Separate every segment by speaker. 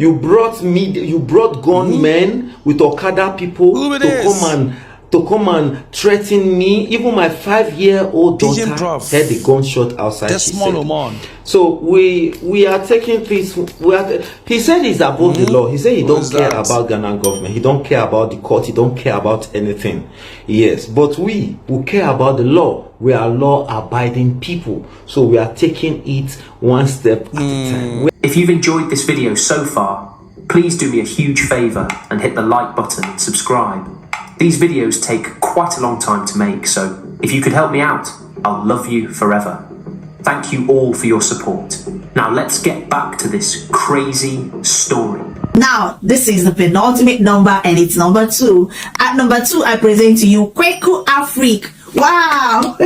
Speaker 1: You brought gunmen with Okada people to come and threaten me. Even my 5-year-old daughter had the gunshot outside. So we are taking this. He said he's above the law. He said he don't care about Ghana government. He don't care about the court. He don't care about anything. Yes, but we care about the law. We are law-abiding people. So we are taking it one step at a time.
Speaker 2: If you've enjoyed this video so far, please do me a huge favor and hit the like button and subscribe. These videos take quite a long time to make, so if you could help me out, I'll love you forever. Thank you all for your support. Now let's get back to this crazy story.
Speaker 3: Now, this is the penultimate number and it's number 2. At number 2, I present to you KwekuAfrica. Wow!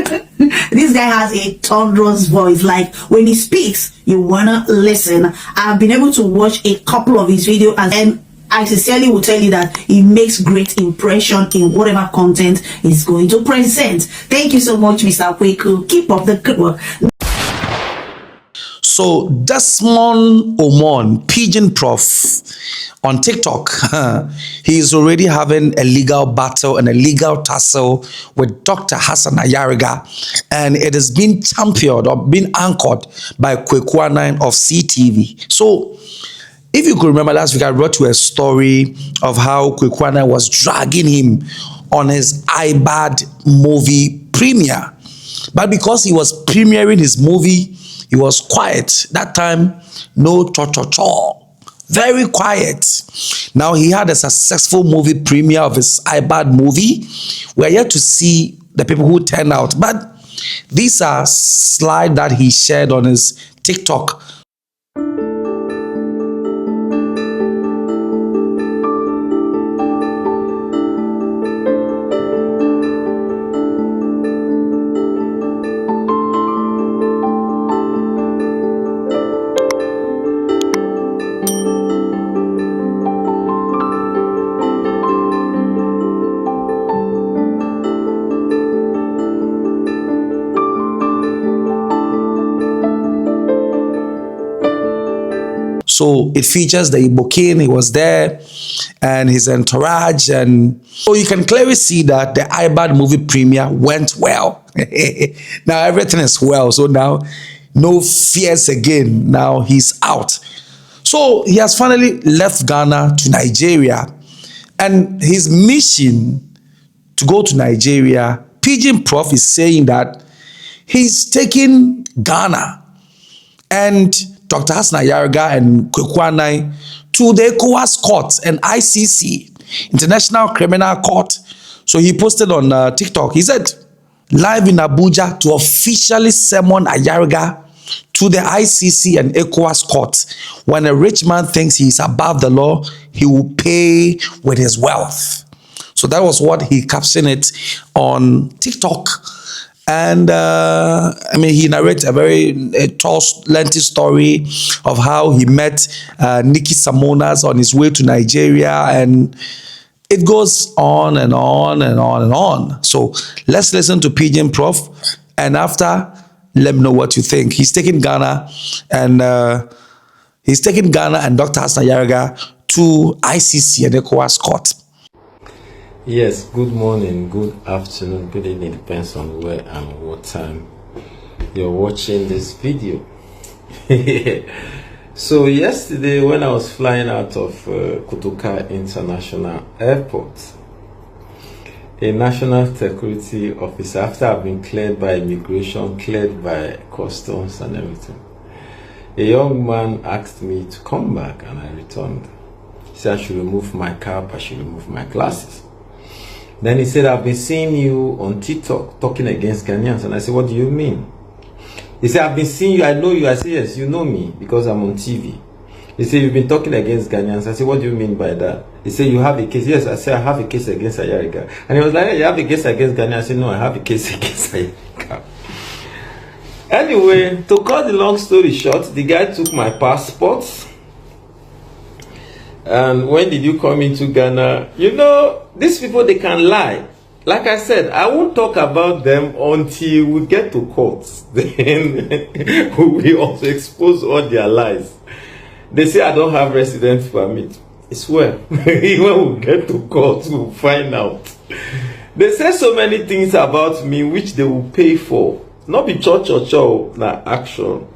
Speaker 3: This guy has a thunderous voice. Like, when he speaks, you wanna listen. I've been able to watch a couple of his videos and I sincerely will tell you that he makes great impression in whatever content he's going to present. Thank you so much, Mr. Kweku. Keep up the good work.
Speaker 4: So Desmond Omon, Pidgin Prof, on TikTok, he is already having a legal battle and a legal tussle with Dr. Hassan Ayariga, and it has been championed or been anchored by KwekuAfrica of CTV. So if you could remember last week, I brought you a story of how KwekuAfrica was dragging him on his iBad movie premiere. But because he was premiering his movie, he was quiet. That time, no cho-cho-cho. Very quiet. Now he had a successful movie premiere of his iBad movie. We are yet to see the people who turned out. But these are slides that he shared on his TikTok. So it features the Igbo King. He was there and his entourage. And so you can clearly see that the iBad movie premiere went well. Now everything is well. So now no fears again. Now he's out. So he has finally left Ghana to Nigeria. And his mission to go to Nigeria, Pidgin Prof is saying that he's taking Ghana and Dr. Hassan Ayariga and KwekuAfrica to the ECOWAS court and ICC, International Criminal Court. So he posted on TikTok, he said, live in Abuja to officially summon Ayariga to the ICC and ECOWAS court. When a rich man thinks he is above the law, he will pay with his wealth. So that was what he captioned it on TikTok. And I mean, he narrates a very tall, lengthy story of how he met Nikki Samonas on his way to Nigeria, and it goes on and on and on and on. So let's listen to Pidgin Prof, and after, let me know what you think. He's taking Ghana and Dr. Hassan Ayariga to ICC and ECOWAS court.
Speaker 1: Yes, good morning, good afternoon, good evening, depends on where and what time you're watching this video. So yesterday when I was flying out of Kotoka International Airport, a national security officer, after I've been cleared by immigration, cleared by customs and everything, a young man asked me to come back and I returned. He said I should remove my cap, I should remove my glasses. Then he said, I've been seeing you on TikTok talking against Ghanaians. And I said, what do you mean? He said, I've been seeing you, I know you. I said, yes, you know me because I'm on TV. He said, you've been talking against Ghanaians. I said, what do you mean by that? He said, you have a case. Yes, I said, I have a case against Ayariga. And he was like, hey, you have a case against Ghanaians? I said, no, I have a case against Ayariga. Anyway, to cut the long story short, the guy took my passport. And when did you come into Ghana? You know, these people, they can lie. Like I said, I won't talk about them until we get to court. Then we also expose all their lies. They say I don't have residence permit. It's well. When we get to court, we'll find out. They say so many things about me which they will pay for. Not be cho, na action.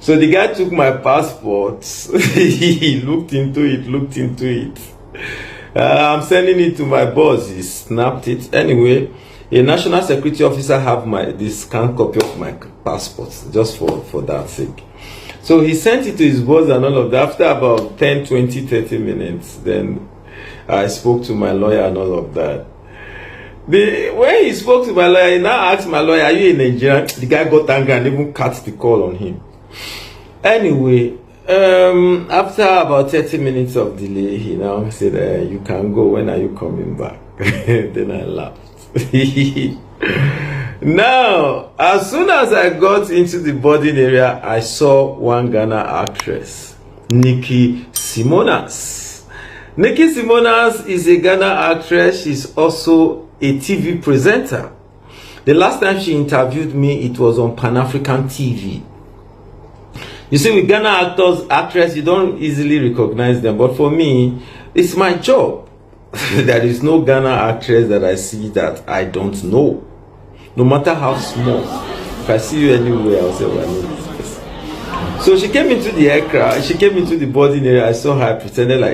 Speaker 1: So the guy took my passport. He looked into it. I'm sending it to my boss. He snapped it. Anyway, a national security officer have this scanned copy of my passport just for that sake. So he sent it to his boss and all of that. After about 10, 20, 30 minutes, then I spoke to my lawyer and all of that. When he spoke to my lawyer, he now asked my lawyer, are you a Nigerian? The guy got angry and even cut the call on him. Anyway, after about 30 minutes of delay, he now said, you can go. When are you coming back? Then I laughed. Now, as soon as I got into the boarding area, I saw one Ghana actress, Nikki Simonas. Nikki Simonas is a Ghana actress. She's also a TV presenter. The last time she interviewed me, it was on Pan-African TV. You see, with Ghana actors, you don't easily recognize them. But for me, it's my job. There is no Ghana actress that I see that I don't know. No matter how small. If I see you anywhere, I'll say, well, I know this person. So she came into the aircraft. She came into the boarding area. I saw her.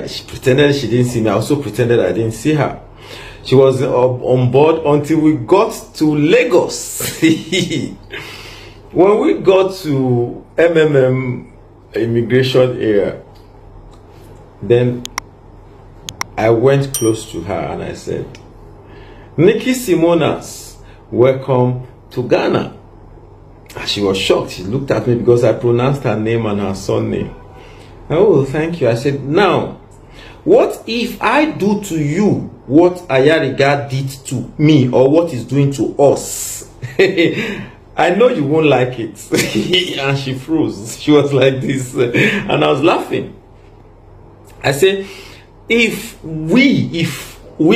Speaker 1: She pretended she didn't see me. I also pretended I didn't see her. She was on board until we got to Lagos. When we got to MMM immigration area, then I went close to her and I said, Nikki Simonas, welcome to Ghana. And she was shocked. She looked at me because I pronounced her name and her surname. Oh, thank you. I said, now, what if I do to you what Ayariga did to me or what he's doing to us? I know you won't like it. And she froze. She was like this. And I was laughing. I said, if we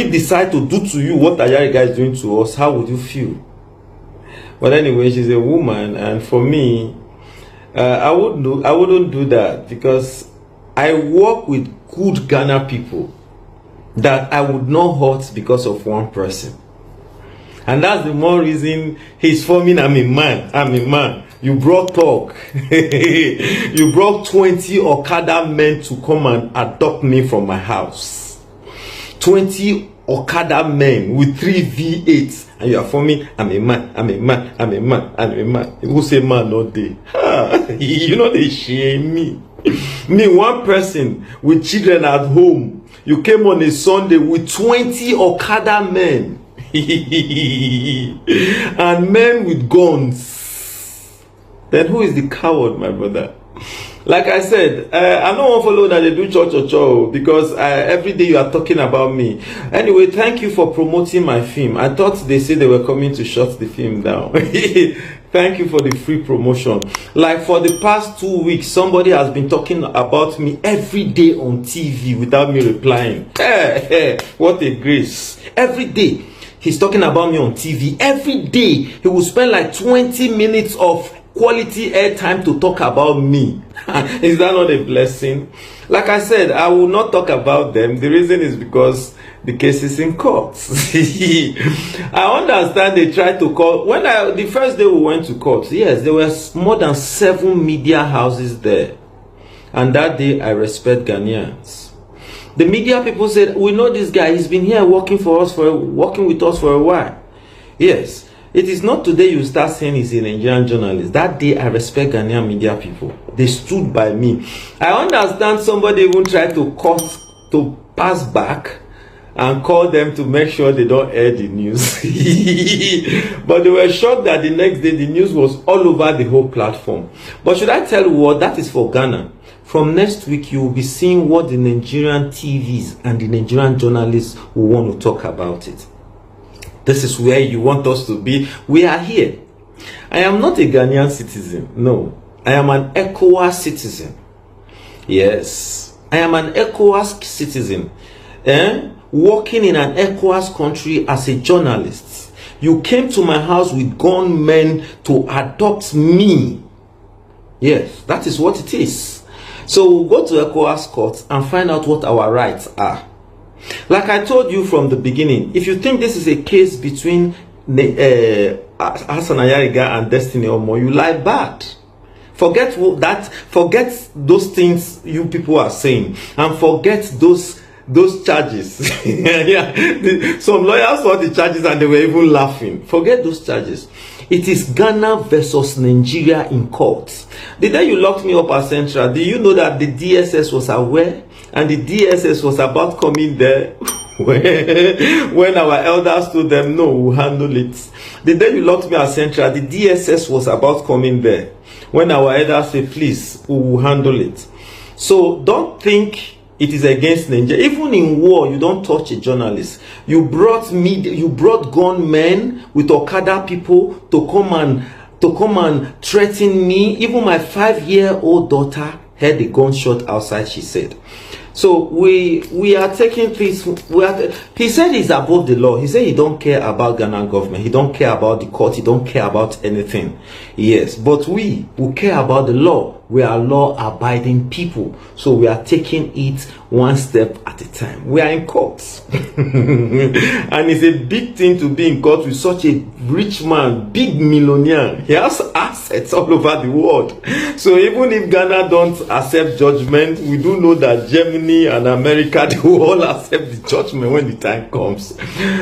Speaker 1: decide to do to you what Ayariga is doing to us, how would you feel? But anyway, she's a woman. And for me, I wouldn't do that because I work with good Ghana people that I would not hurt because of one person. And that's the more reason he's forming, I'm a man. You brought talk. You brought 20 Okada men to come and adopt me from my house. 20 Okada men with 3 V8s. And you are forming, I'm a man. Who say man not day? You know they shame me. Me, one person with children at home. You came on a Sunday with 20 Okada men. And men with guns. Then who is the coward, my brother? Like I said, I don't want to follow that they do cho because every day you are talking about me. Anyway, thank you for promoting my film. I thought they said they were coming to shut the film down. Thank you for the free promotion. Like for the past 2 weeks, somebody has been talking about me every day on TV without me replying. What a grace. Every day. He's talking about me on TV. Every day, he will spend like 20 minutes of quality airtime to talk about me. Is that not a blessing? Like I said, I will not talk about them. The reason is because the case is in court. I understand they tried to call. The first day we went to court, yes, there were more than 7 media houses there. And that day, I respect Ghanaians. The media people said, we know this guy, he's been here working with us for a while. Yes, it is not today you start saying he's a Nigerian journalist. That day I respect Ghanaian media people. They stood by me. I understand somebody even tried to pass back and call them to make sure they don't air the news. But they were shocked that the next day the news was all over the whole platform. But should I tell you what? That is for Ghana. From next week, you will be seeing what the Nigerian TVs and the Nigerian journalists will want to talk about it. This is where you want us to be. We are here. I am not a Ghanaian citizen. No. I am an ECOWAS citizen. Yes. I am an ECOWAS citizen. Working in an ECOWAS country as a journalist. You came to my house with gunmen to adopt me. Yes, that is what it is. So we'll go to ECOWAS court and find out what our rights are. Like I told you from the beginning, if you think this is a case between Hassan Ayariga and Destiny Omo, you lie bad. Forget that. Forget those things you people are saying, and forget those charges. Yeah, some lawyers saw the charges and they were even laughing. Forget those charges. It is Ghana versus Nigeria in court. The day you locked me up at Central, do you know that the DSS was aware and the DSS was about coming there? When our elders told them, no, we'll handle it. The day you locked me at Central, the DSS was about coming there. When our elders say, please, we will handle it. So don't think it is against Nigeria. Even in war, you don't touch a journalist. You brought gunmen with Okada people to come and threaten me. Even my 5-year-old daughter heard a gunshot outside, she said. So we are taking things. He said he's above the law. He said he don't care about Ghana government. He don't care about the court. He don't care about anything. Yes, but we care about the law. We are law-abiding people. So we are taking it one step at a time. We are in court. And it's a big thing to be in court with such a rich man, big millionaire. He has assets all over the world. So even if Ghana don't accept judgment, we do know that Germany and America, they will all accept the judgment when the time comes.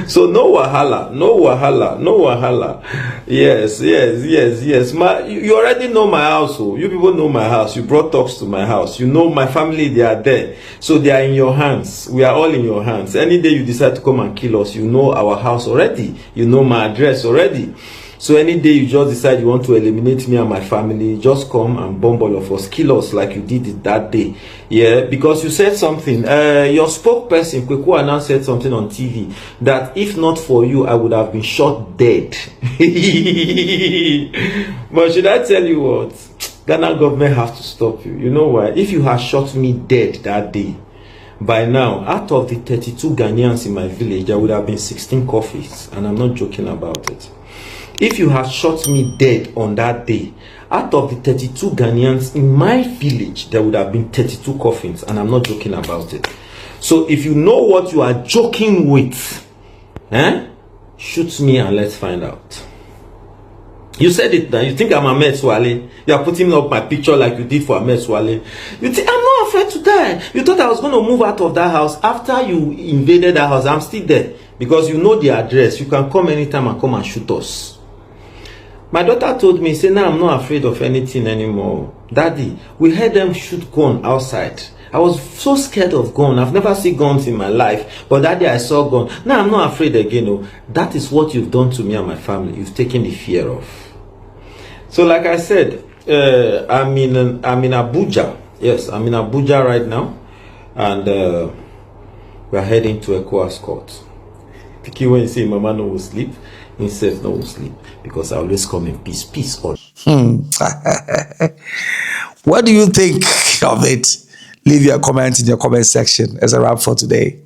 Speaker 1: So no wahala, no wahala, no wahala. Yes. You already know my house. Oh. You people know my house. You brought talks to my house. You know my family, they are there. So they are in your hands. We are all in your hands. Any day you decide to come and kill us, you know our house already. You know my address already. So any day you just decide you want to eliminate me and my family, just come and bomb all of us, kill us like you did it that day. Yeah, because you said something. Your spokesperson, KwekuAfrica, said something on TV that if not for you, I would have been shot dead. But should I tell you what? Ghana government have to stop you. You know why? If you had shot me dead that day, by now, out of the 32 Ghanaians in my village, there would have been 16 coffins. And I'm not joking about it. If you had shot me dead on that day, out of the 32 Ghanaians in my village, there would have been 32 coffins. And I'm not joking about it. So if you know what you are joking with, shoot me and let's find out. You said it now. You think I'm Ahmed Swale. You are putting up my picture like you did for Ahmed Swale. You think I'm not afraid to die. You thought I was going to move out of that house. After you invaded that house, I'm still there. Because you know the address. You can come anytime and come and shoot us. My daughter told me, say, now I'm not afraid of anything anymore. Daddy, we heard them shoot gun outside. I was so scared of gun. I've never seen guns in my life. But that day I saw gun. Now I'm not afraid again. Oh. That is what you've done to me and my family. You've taken the fear off. So like I said, I'm in Abuja. Yes, I'm in Abuja right now. And we're heading to ECOWAS court. Piki, when you say Mama no will sleep, himself no will sleep. Because I always come in peace. Peace all.
Speaker 4: What do you think of it? Leave your comment in your comment section as a wrap for today.